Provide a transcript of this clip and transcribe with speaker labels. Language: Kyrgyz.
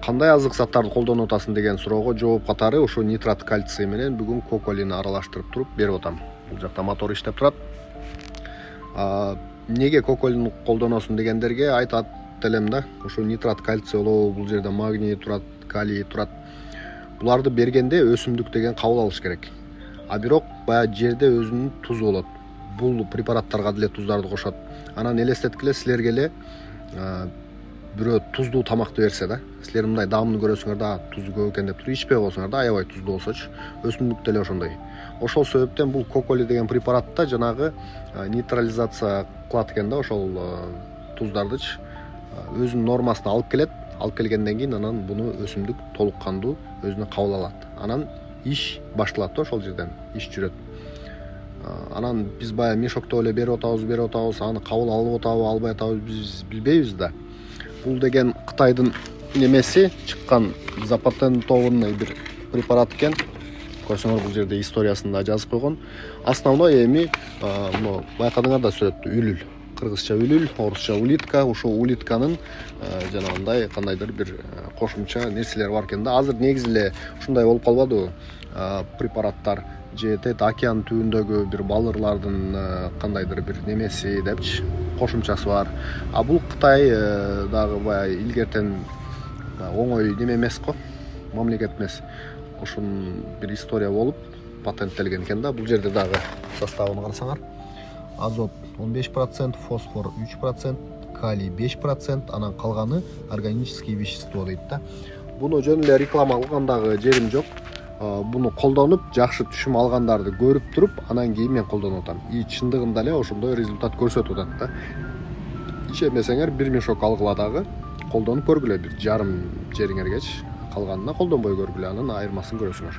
Speaker 1: Кандай азык заттарды колдонуп атасың деген суроого жооп катары ошо нитрат кальций менен бүгүн коколини аралаштырып туруп берип атам. Бул жакта мотор иштеп турат. Неге коколин колдоносуң дегендерге айтат элем да. Ошо нитрат кальций болобу, бул жерде магний турат, калий турат. Буларды бергенде өсүмдүк деген кабыл алыш керек. А бирок баягы жерде өзүнүн тузу болот. Бул препараттарга деле туздарды кошот. Анан элестеткиле силерге эле бирөө туздуу тамакты берсе да, силер мындай даамын көрөсүңөр да, тузу көп экен деп туруп ичпей койсоңор да, аябай туздуу болсочу, өсүмдүк деле ошондой. Ошол себептен бул коколи деген препаратта жанагы нейтрализация кылат экен да, ошол туздардычы өзүнүн нормасына алып келет. Алып келгенден кийин анан буну өсүмдүк толук кандуу өзүнө кабыл алат. Анан иш башталат да, ошол жерден иш жүрөт. Анан биз баягы мешокто эле берип атабыз, аны кабыл алып атабы, албай атабыз биз билбейбиз да. Бул деген Кытайдын немеси чыккан запатентованный бир препарат экен. Көрсөңөр бул жерде историясында жазып койгон. Основной эми мына байкадыңар да сүрөттү, үлүл. Кыргызча үлүл, орусча улитка. Ошо улитканын жанагындай кандайдыр бир кошумча нерселер бар экен да. Азыр негизи эле ушундай болуп калбадыбы? Препараттар жетет океан түбүндөгү бир балырлардын кандайдыр бир немеси депчи кошумчасы бар. А бул Кытай дагы баягы илгертен оңой неме эмес го, мамлекет эмес. Ошонун бир история болуп патенттелген экен да. Бул жерде дагы составын карасаңар, азот 15%, фосфор 3%, калий 5%, анан калганы органические вещество дейт да. Буну жөн эле реклама кылгандагы жерим жок. Буну колдонуп, жакшы түшүм алгандарды көрүп туруп, анан кийин мен колдонуп атам. И чындыгында эле ошондой результат көрсөтүп атат да. Ишенбесеңер, бир мешок алгыла дагы колдонуп көргүлө, бир жарым жериңергечи. Калганына колдонбой көргүлө, анан айырмасын көрөсүңөр.